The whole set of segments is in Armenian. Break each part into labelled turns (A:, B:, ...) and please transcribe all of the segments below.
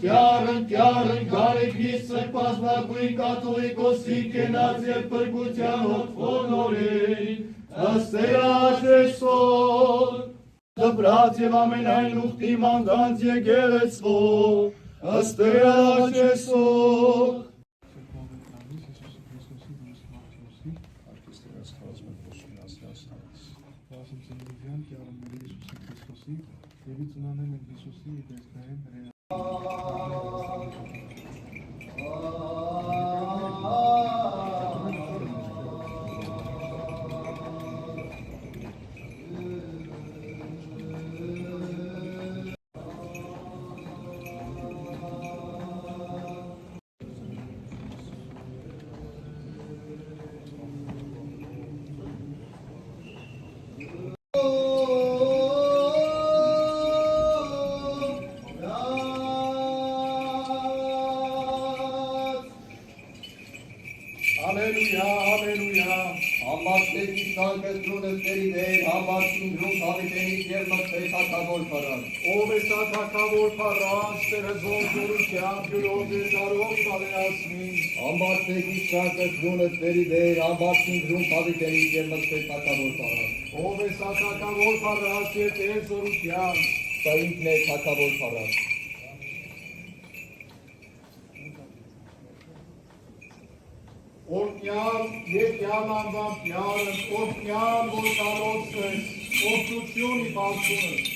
A: Ընկյար, գարիկ գիսը պազմագույն կաթոլիկոսի կենած և պրգության հոտվոնորին, ըստերաչ էսոր, դպրած և ամենայն ուղտի մանգանց եկեղեցվող, ըստերաչ էսոր, Օրհնյալ եկյալ անվամբ պյարն, օրհնյալ որ կարոցն, ողջություն ի բացունը։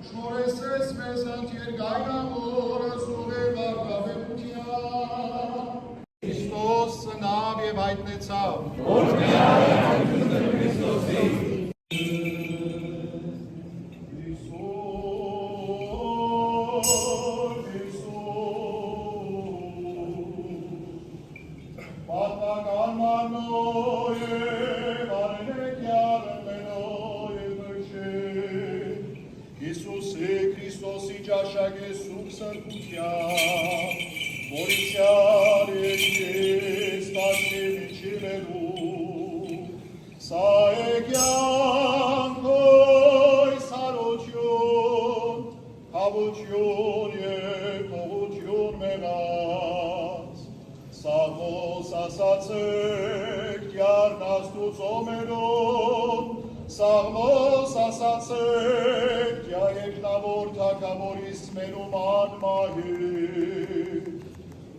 A: Շորեսես մեզ ընթեր գայնամորը սուղե բարգավետության եւ հայտնեցավ։ Սաղմոս ասացեք, յա երկնավոր թագավորիս մենուման մահի,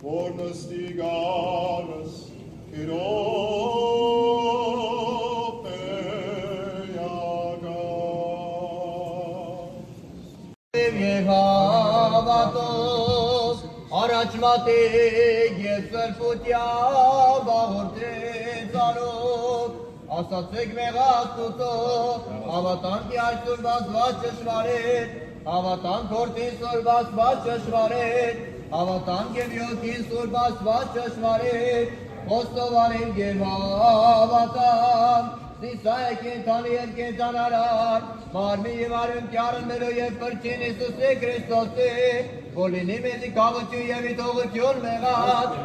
A: որ նստի գարս կերով էյագան։
B: Եվ հավատոս, առաջ մատիկ և սրպուտյան բաղորդեց անոք, ասացեք մեղաստուծով, հավատանքի այսօր բազված ճշմարիտ, հավատանք որդին սոր բազված ճշմարիտ, հավատանք և յոթին սոր բազված ճշմարիտ, խոստովանին և հավատան, Սիսա է կենթանի և կենթանարար, մարմի և արյուն կյարնմելու և պրչին Իսուսի Քրիստոսի, որ լինի մեզի կավություն և իտողություն մեղած,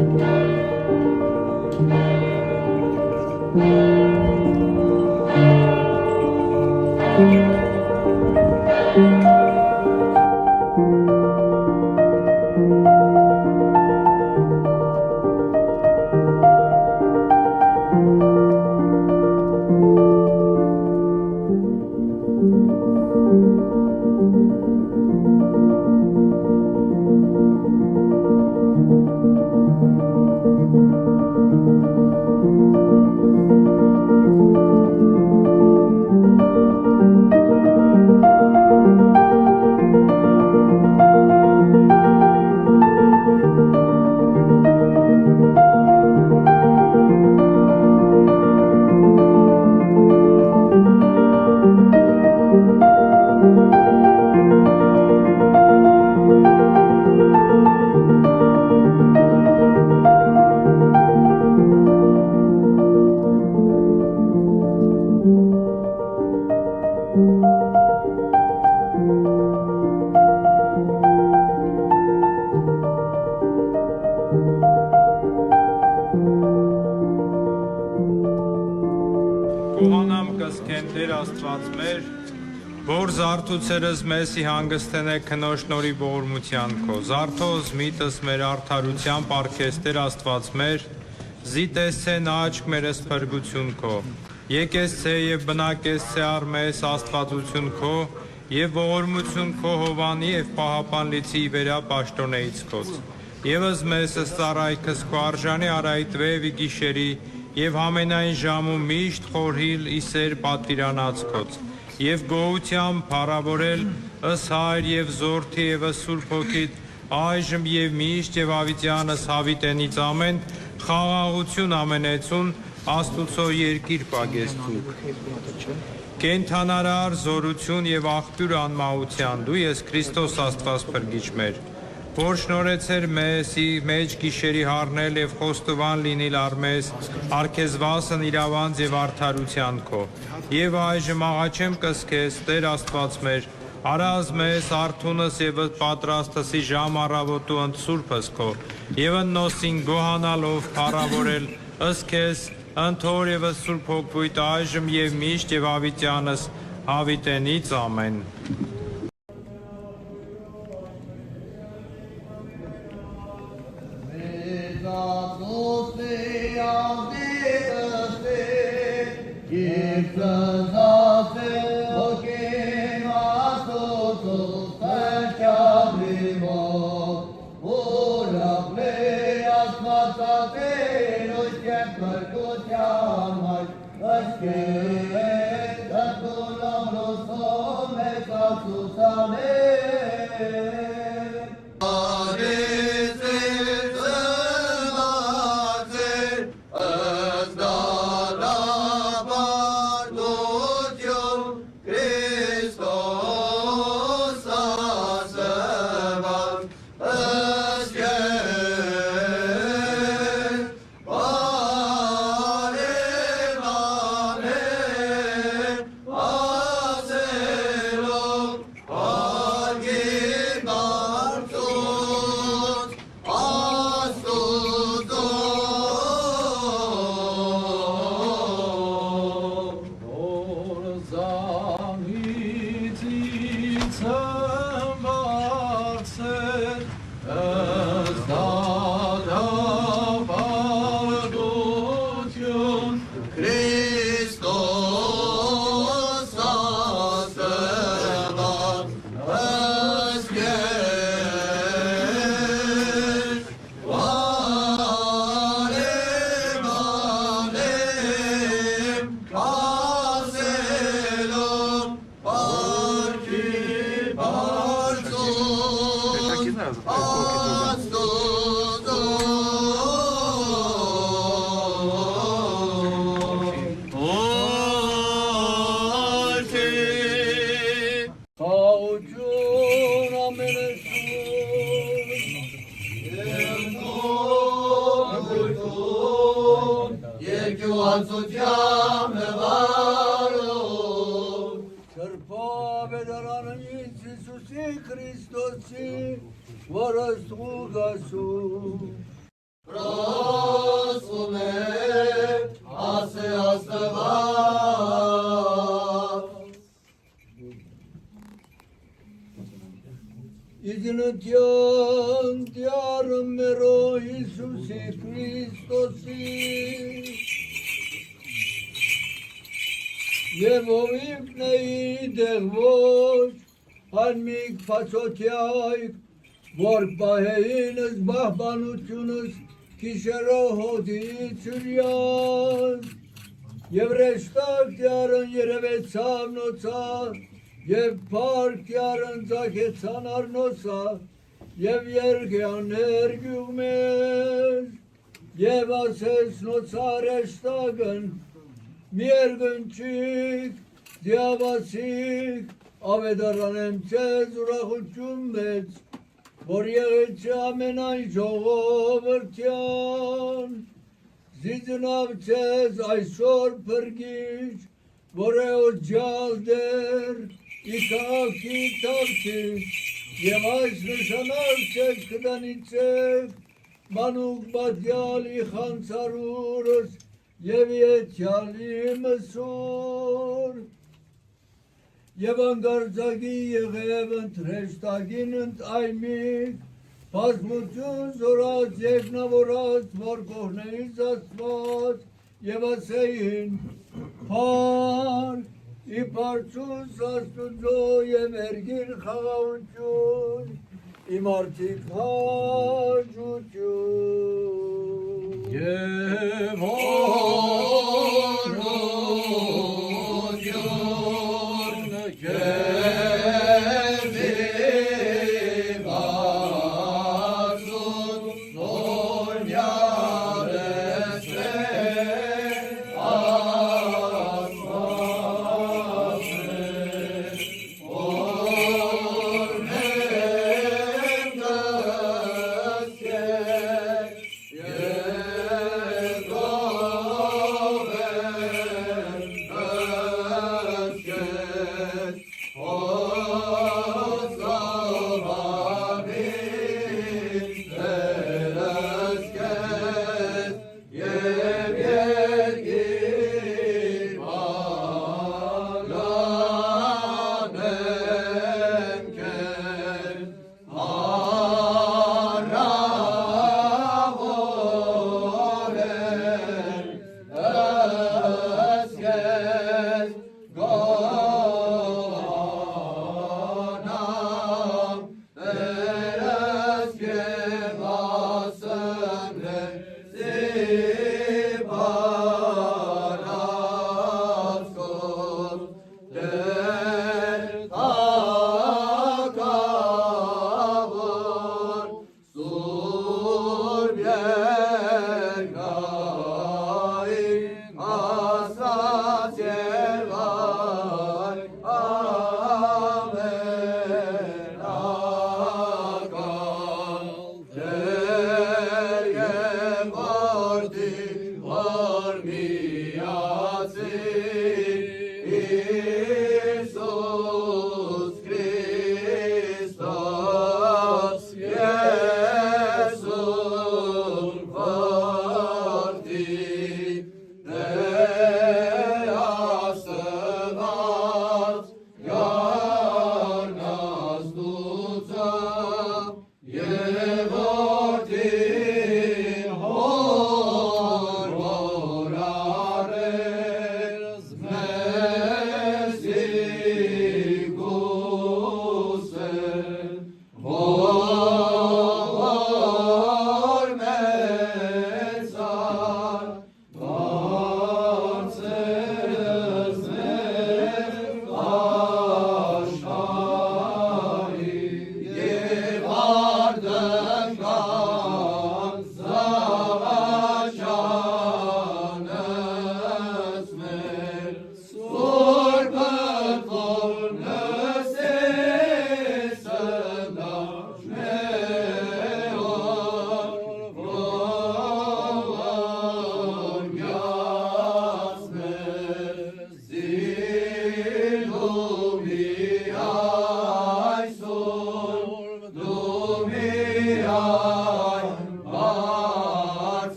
C: Thank you. Կողանամ կսկեն Տեր Աստված մեր, որ զարթուցերս մեզի հանգստեն է քնոջ նորի ողորմության քո։ Զարթոս միտս մեր արդարության պարգես Տեր Աստված մեր, զիտեսցե աչք մերս փրկություն քո։ Եկեսցե եւ բնակեսցե արմես աստվածություն քո եւ ողորմություն քո Հովանի եւ Պահապան լիցի վերա պաշտոնեից քոց։ Եվս մեզ սարայքս քո արժանի արայտվեվի գիշերի եւ ամենայն ժամում միշտ խորհիլ իսեր պատվիրանած քոց եւ գոհությամբ փառավորել ըս հայր եւ զորթի եւ սուրբ հոգիտ այժմ եւ միշտ եւ ավիտյանս հավիտենից ամեն խաղաղություն ամենեցուն Աստուծո երկիր պագեստու կենթանարար զորություն եւ աղբյուր անմահության դու ես Քրիստոս Աստված փրկիչ մեր որ շնորհեցեր մեզի մեջ գիշերի հառնել եւ խոստովան լինել արմես արքեզվասն իրավանց եւ արդարության քո եւ այժմ աղաչեմ կսկես Տեր Աստված մեր արազ մեզ արթունս եւ պատրաստսի ժամ առավոտու ընդ սուրբս քո եւ նոսին գոհանալով փառավորել ըստ քեզ ընթոր եւ սուրբ հոգույտ այժմ եւ միշտ եւ ավիտյանս հավիտենից ամեն
B: Prosum asea
D: Հիսուսի Քրիստոսի Եվ ովիվնեի դեղվոչ Անմիք պացոտյայք Որ պահեինս բահբանությունս Կիշերով հոդի ծուրյաս Եվ ռեշտակ տյարն երևեցավ նոցա Եվ պարկ տյարն ձակեցան արնոսա Եվ երգյաներ գյուղմեզ Եվ ասես նոցա ռեշտակն Մի երգնչիկ, դիավասիկ Ավետարանեմ ձեզ ուրախություն մեծ Որ եղեց ամենայն ժողովրդյան Զիձնավ ձեզ այսօր պրգիչ Որ է օջալ դեր իքակի տավքիչ Եվ այս նշանալ ձեզ կդանիցեք Մանուկ բադյալի խանցարուրս Եվ եթյալի մսուր Եվ անգարձագի եղև ընտրեշտագին ընտայմիկ Պազմություն զորած երկնավորած որ կողնեից ասված Եվ ասեին պար իպարծուս աստուծո և երգիր խաղաղություն Իմ արդիկ հաջություն Եվ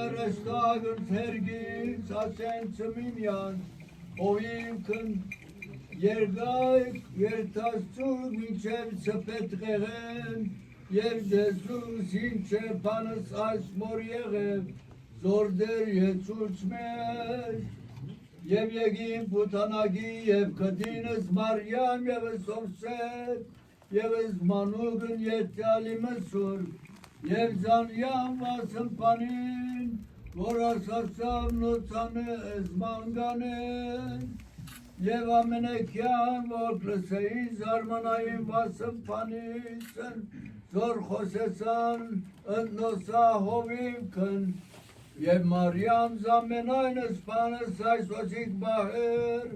D: Երաշտագն թերգից ասեն ծմիմյան, ովիմքն երգայք երթաստուր մինչև ծպետ ղեղեն, և դեսուս ինչ է պանս այս մոր եղև, զորդեր եծուց մեզ, և եղին պութանագի և կդինս մարյամ և սովսետ, և մանուգն ետյալի մսուր, և զանյան վասն պանին, որ ասացավ նոցանը զմանգանեն, և ամենեքյան, որ լսեին զարմանային վասն պանիսն, զոր խոսեսան ընդնոսա հովիմքն, և Մարիամ զամենայն սպանս այսոցիկ բահեր,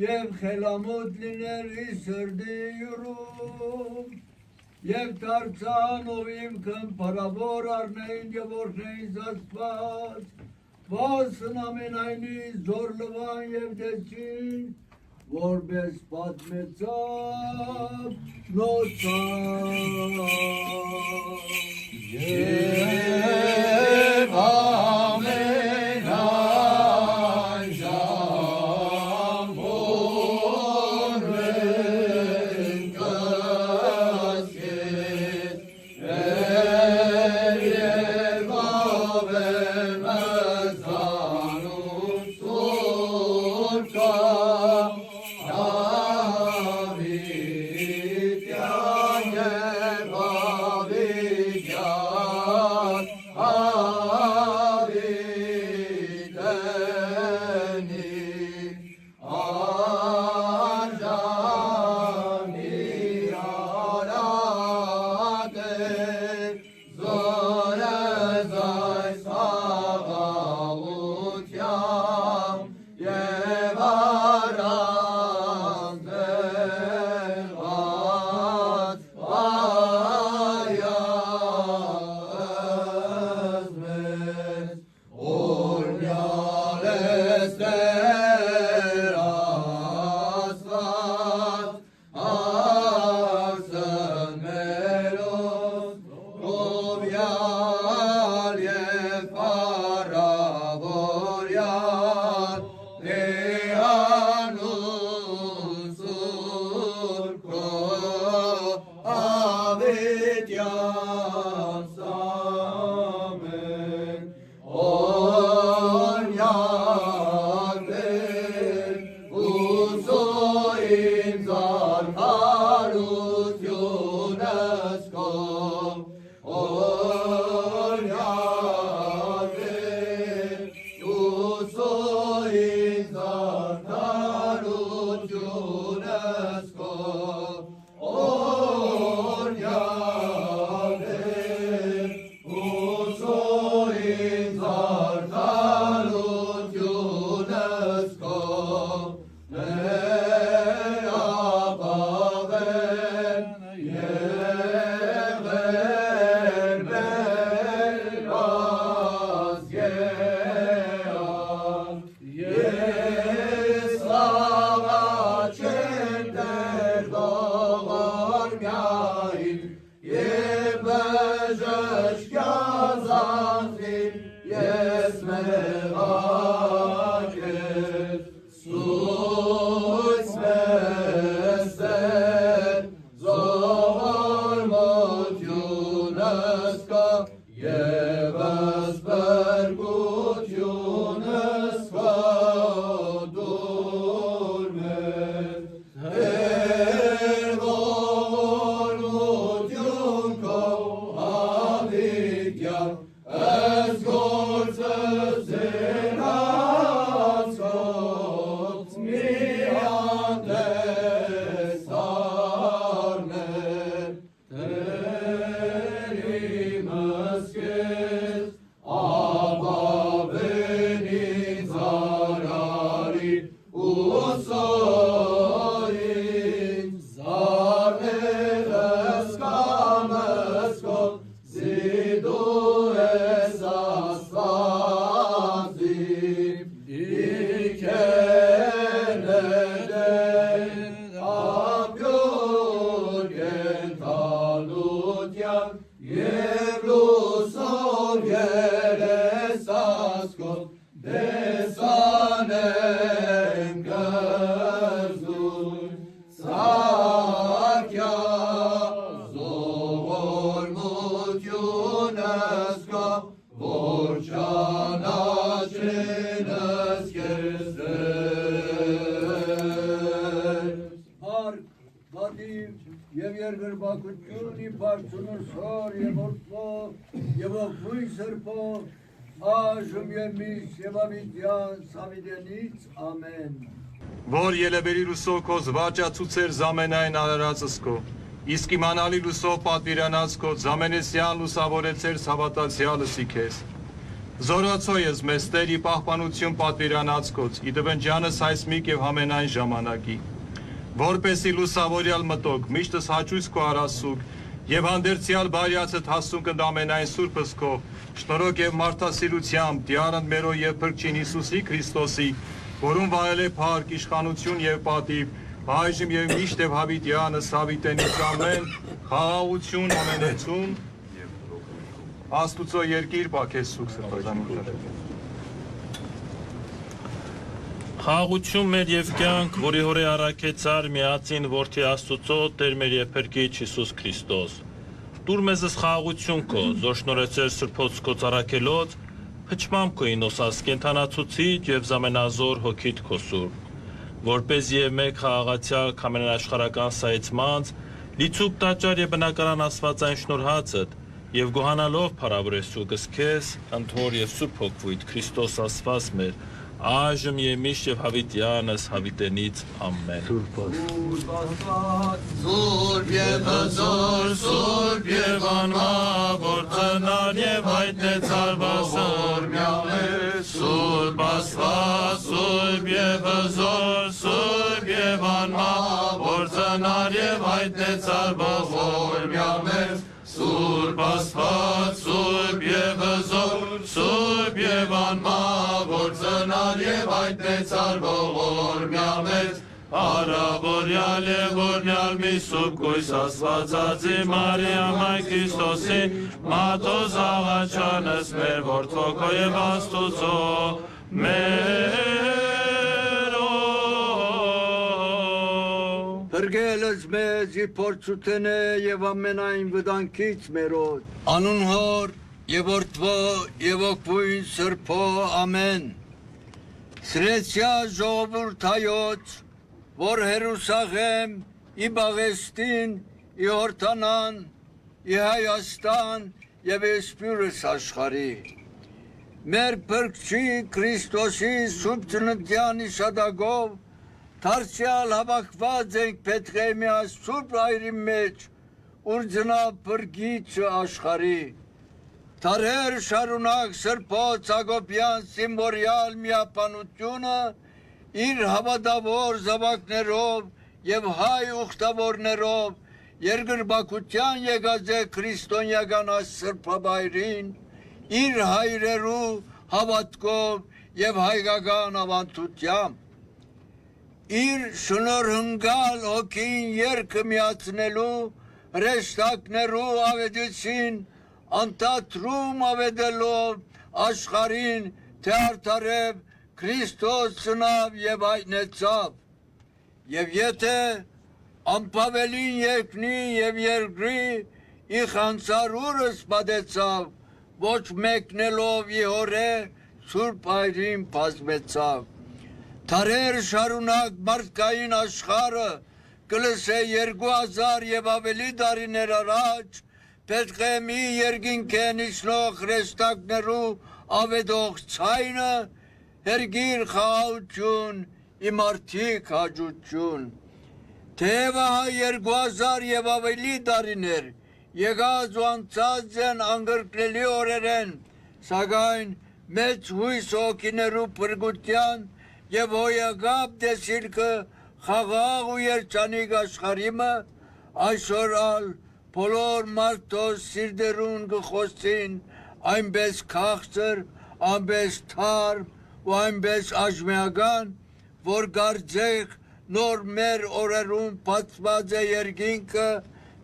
D: և խելամոտ լիներ ի սրդի յուրում, և դարձան հովիմքն պարավոր արնեին և օրհնեին զասպած, վասն ամենայնի զոր լվան և դեցին, որպես պատմեցավ նոցան։ Եվ ամենայն ժամորեն կասկեց, և ավեմ զանում սուրկա,
B: Եվ լուսով երեսա
D: երկրպագություն, իբարձունը սոր և որդվով, և ողվույն սրպով, այժմ և միշտ և ավիտյան սավիդենից, ամեն։
E: Որ ելևերի լուսով քո զվարճացուցեր զամենայն արարածս քո, իսկ իմանալի լուսով պատվիրանած քո զամենեսյան լուսավորեցեր հավատացյալս իքես։ Զորացո ես մեզ Տերի պահպանություն պատվիրանած քոց, իդվնջանս հայսմիկ և համենայն ժամանակի, որպեսի լուսավորյալ մտոք, միշտս հաճույց քո արասուկ, և հանդերձյալ բարյացդ հասուն կնդամենայն սուրբս քո, շնորհոք և մարդասիրությամբ, դյարըն մերո և փրկչին Հիսուսի Քրիստոսի, որում վայել է փառք, իշխանություն և պատիվ, այժմ և միշտ և հավիտյանս հավիտենից ամեն, խաղաղություն ամենեցուն, Աստուծո երկիր պակեսուկ սրբազանություն։
F: Խաղաղություն մեր և կյանք, որի հորե առաքեցար միածին որդի Աստուծո Տեր մեր և Փրկիչ Հիսուս Քրիստոս։ Տուր մեզս խաղաղություն քո, զոր շնորհեցեր սրբոց քո ծառայելոց, փչմամբ քո ինոսած կենթանացուցիչ և զամենազոր հոգիդ քո սուրբ, որպեսզի և մեկ խաղաղացյալ քամենաաշխարհական սայեցմանց, լիցուկ տաճար և բնակարան աստվածային շնորհածդ, և գոհանալով փառավորեսուկս քեզ, ընդհոր և սուրբ հոգվույթ Քրիստոս Աստված մեր, այժմ և միշտ և հավիտյանս հավիտենից ամեն։
D: Սուրբ և հզոր, սուրբ և անմավոր, ծնար և հայտնեցար բասորմյալ, սուրբ Աստված, սուրբ և հզոր, սուրբ և անմավոր, ծնար և հայտնեցար բասորմյալ, Սուրբ Աստված, սուրբ և հզոր, սուրբ և անմավոր, ծնար և հայտնեցար ողորմյալ մեծ, Արաբորյալ և որմյալ մի սուրբ կույս Աստվածածի Մարիամ այ Քրիստոսի, մատոզ աղաչանս մեր որդվոքո և Աստուծո Հրգելս մեզ իպորցութենե և ամենայն վդանքից մերոտ, անուն հոր և որդվո և ոգվույն սրպո ամեն, սրեցյա ժողովուրդ հայոց, որ Հերուսաղեմ, ի Բաղեստին, ի Հորդանան, ի Հայաստան և Իսպյուրս աշխարի, մեր Փրկչի Քրիստոսի սուրբ ծննդյան իշադակով, Թարսյալ հավաքված ենք Փեթղեմիա սուրբ այրի մեջ, ուր ծնավ Փրկիչը աշխարհի։ Դարեր շարունակ սրբոց Հակոբյան սիմվորյալ միապանությունը իր հավատավոր զավակներով և հայ ուխտավորներով երկրպագության եկած է քրիստոնեական սրբավայրին, իր հայրերու հավատքով և հայկական ավանդությամբ, իր շնորհնգալ հոգին երկը միացնելու հրեշտակներու ավետեցին անդատրում ավետելով աշխարհին, թե արդարև Քրիստոս ծնավ և հայտնեցավ, և եթե անպավելին երկնի և երկրի ի խանձարուրս պատեցավ, ոչ մեկնելով ի հորե սուրբ այրին բազմեցավ, Դարեր շարունակ մարդկային աշխարհը կլսե 2000 և ավելի տարիներ առաջ Փեթղեմի երկինքեն իջնող հրեշտակներու ավետող ցայնը, հերգիր խաղաղություն, իմարդիկ հաճություն, թեև 2000 և ավելի տարիներ եկած ու անցած են անգրկնելի օրերեն, սակայն մեծ հույս հոգիներու փրկության և հոյակապ տեսիլքը խաղաղ ու երջանիկ աշխարհիմը, այսօր ալ բոլոր մարդոց սիրտերուն կխոսին այնպես քաղցր, այնպես թարմ ու այնպես աջմիական, որ կարծեք նոր մեր օրերուն բացված է երկինքը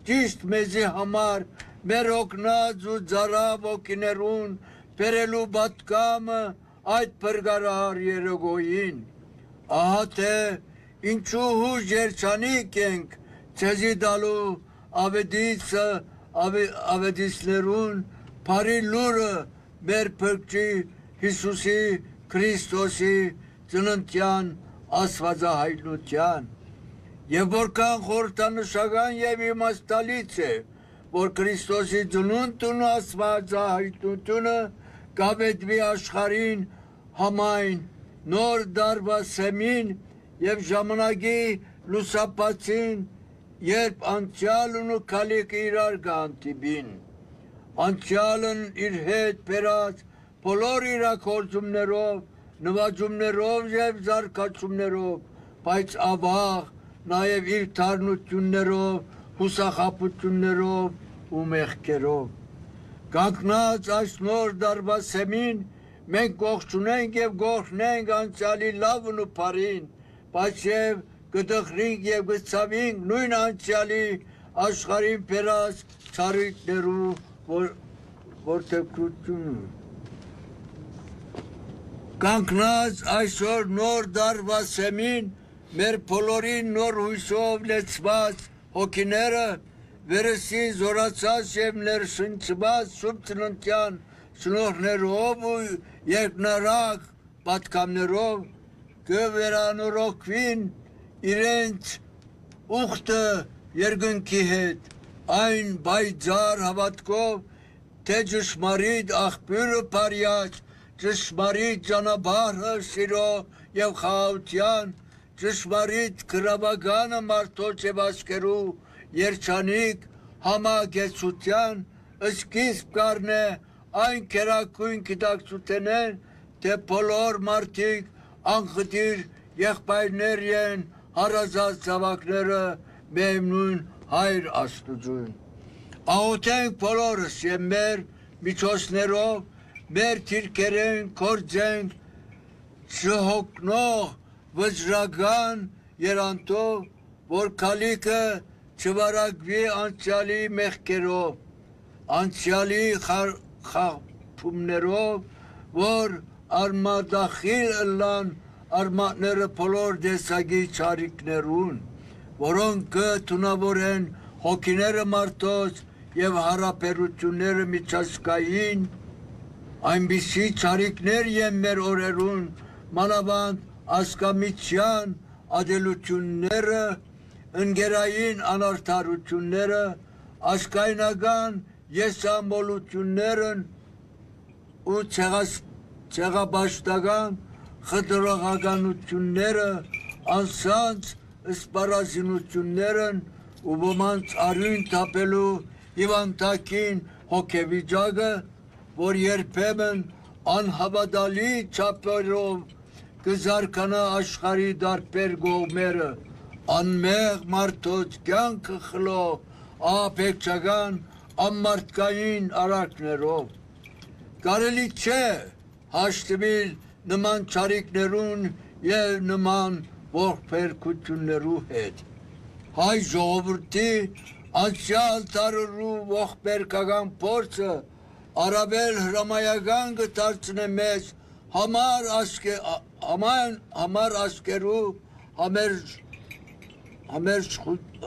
D: ճիշտ մեզի համար մեր օգնած ու ծարավ ոգիներուն բերելու պատկամը այդ փրկարար երոգոյին, ահա թե ինչու հուժ երջանիկ ենք ցեզի տալու ավետիցներուն բարի լուրը մեր Փրկչի Հիսուսի Քրիստոսի ծննդյան աստվածահայտնության, Եվ որքան խորհրդանշական եւ իմաստալից է, որ Քրիստոսի ծնունդն ու աստվածահայտնությունը կավետվի աշխարհին համայն նոր դարվա սեմին եւ ժամանակի լուսապացին, երբ անցյալն ու քալիքը իրար կհանդիպին։ Անցյալն իր հետ բերած բոլոր իրաքործումներով, նվաճումներով եւ զարգացումներով, բայց ավաղ նաև իր թարնություններով, հուսախաբություններով ու մեղքերով։ Կանգնած այս նոր դարվա սեմին մենք ողջունենք եւ գոհրնենք անցյալի լավն ու բարին, բայց եւ կդխրինք եւ կցավինք նույն անցյալի աշխարհին բերած ցարիկներու որտեղությունը։ Կանգնած այսօր նոր դարվա սեմին մեր բոլորին նոր հույսով լեցված հոգիները վերսի զորացած եւ ներշնչված սուրբ ծննդյան շնորհներով ու երկնարակ պատկամներով կվերանորոգվին իրենց ուխտը երկնքի հետ այն բայձար հավատքով թե ճշմարիտ աղբյուրը բարյաց ճշմարիտ ճանապարհը սիրո եւ խաղաղության ճշմարիտ գրավականը մարդոց եւ ասկերու երջանիկ համագեցության սկիզբ կառնե այն կերակույն գիտակցութենեն թե բոլոր մարդիկ անխտիր եղբայրներ են հարազատ զավակները միևնույն հայր աստուծուն աղոթենք բոլորս եւ մեր միջոցներով մեր թիրքերեն կործենք չհոգնող վճռական երանտով, որ քալիքը չվարակվի անցյալի մեղքերով, անցյալի խաբումներով, որ արմատախիլ ըլլան արմատները բոլոր դեսագի չարիքներուն, որոնք կթունավորեն հոգիները մարդոց եւ հարաբերությունները միջազգային, այնպիսի չարիքներ են մեր օրերուն, մանավանդ ասկամիչյան ադելությունները, ընկերային անարդարությունները, ասկայնական եսամոլություններն ու ցեղաբաշտական խտրողականությունները, անսանց սպառազինություններն ու ոմանց արյուն թափելու հիվանդակին հոգեվիճակը, որ երբեմն անհավատալի չափերով կզարկանա աշխարհի դարբեր կողմերը, անմեղ մարդոց կյանքը խլող ահաբեկչական անմարդկային արարքներով։ Կարելի չէ հաշտվել նման չարիքներուն եւ նման ողբերգություններու հետ։ Հայ ժողովրդի անցյալ տարերու ողբերգական փորձը առավել հրամայական կդարձնե մեզ համար ասկերու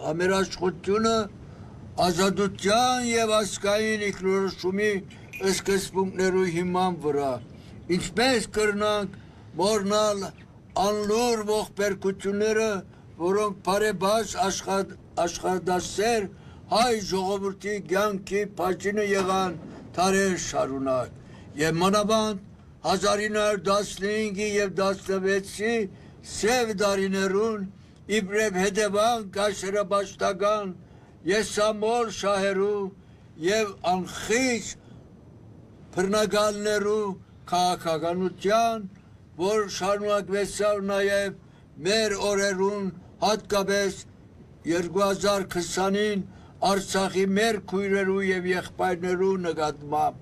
D: համերաշխությունը ազատության եւ ասկային ինքնորոշումի սկզբունքներու հիման վրա, ինչպես կրնանք մոռնալ անլուր ողբերգությունները, որոնք բարեբաց աշխատասեր հայ ժողովրդի կյանքի բաժինը եղան դարեր շարունակ եւ մանավանդ 1915 եւ 16-ի սև դարիներուն իբրև հետևանք գաշերաբաշտական եսամոլ շահերու եւ անխիղճ բռնագալներու քաղաքականության, որ շարունակվեցավ նաեւ մեր օրերուն հատկապես 2020-ին Արցախի մեր քույրերու եւ եղբայրներու նկատմամբ,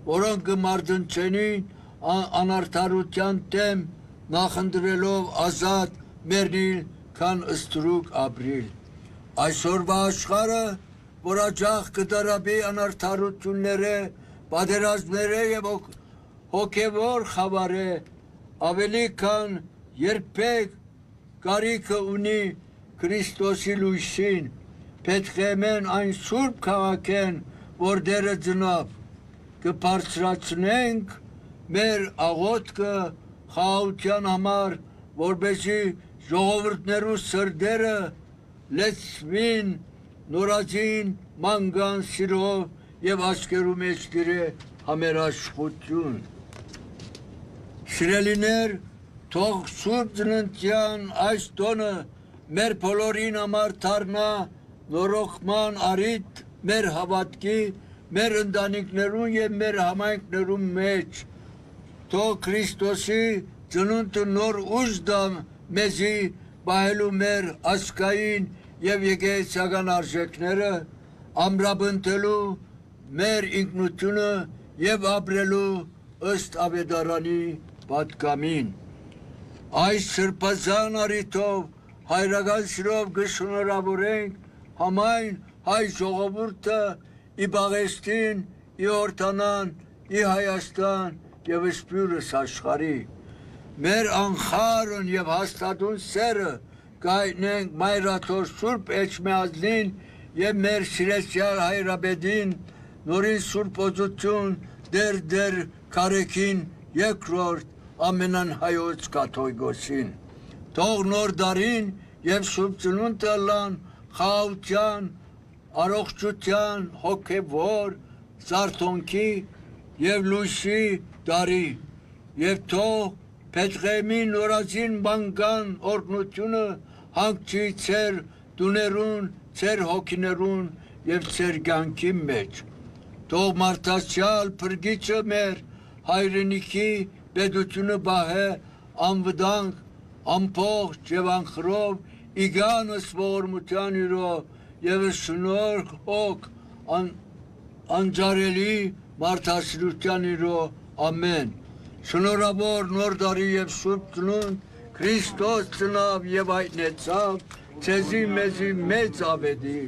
D: որոնք կմարտնչենին անարդարության դեմ նախընտրելով ազատ մեռնել, քան ստրուկ ապրիլ։ Այսօրվա աշխարհը, որ աջախ կդարաբի անարդարությունները, պատերազմները եւ հոգեվոր խավարը, ավելի քան երբեք կարիքը ունի Քրիստոսի լույսին, պետք է մեն այն սուրբ քաղաքեն, որ դերը ծնավ, կբարձրացնենք մեր աղոթքը խաղաղության համար, որպեսզի ժողովուրդներու սրտերը լեցվին նորածին մանգան սիրով եւ աչքերու մեջ դիրե համերաշխություն։ Սիրելիներ, թող Սուրբ Ծննդյան այս տոնը մեր բոլորին համար դառնա նորոգման առիթ մեր հավատքի, մեր ընտանիքներուն եւ մեր համայնքներուն մեջ։ Թող Քրիստոսի ծնունդը նոր ուժ տա մեզի պահելու մեր ազգային եւ եկեղեցական արժեքները, ամրապնդելու մեր ինքնությունը եւ ապրելու ըստ Ավետարանի պատգամին։ Այս սրբազան առիթով հայրական սիրով կշնորհավորենք համայն հայ ժողովուրդը ի Պաղեստին, ի Հորդանան, ի Հայաստան եւ ըսպյուրս աշխարհի։ Մեր անխարն եւ հաստատուն սերը կայնենք Մայրաթոր Սուրբ Էջմիածնին եւ մեր սիրեցյալ Հայրապետին նորին Սուրբ օծություն դեր Քարեքին երկրորդ ամենանհայոց կաթողիկոսին։ Թող նոր դարին եւ Սուրբ Ծնունդը լան խաղաղության, առողջության, հոգեվոր, զարթոնքի եւ լույսի դարի եւ թող Պետղեմի նորածին բանկան օրհնությունը հանգչի ծեր դուներուն, ծեր հոգիներուն եւ ծեր կյանքի մեջ։ Թող մարդասյալ փրկիչը մեր հայրենիքի պետությունը բահե անվտանգ, ամփոխ եւ անխրով իգանս ողորմության իրով եւ շնորհ հոգ անջարելի մարդասիրության իրով ամեն։ Շնորհավոր նոր դարի եւ Սուրբ Ծնունդ Քրիստոս ծնավ եւ հայտնեցավ ցեզի մեզի մեծ ավետի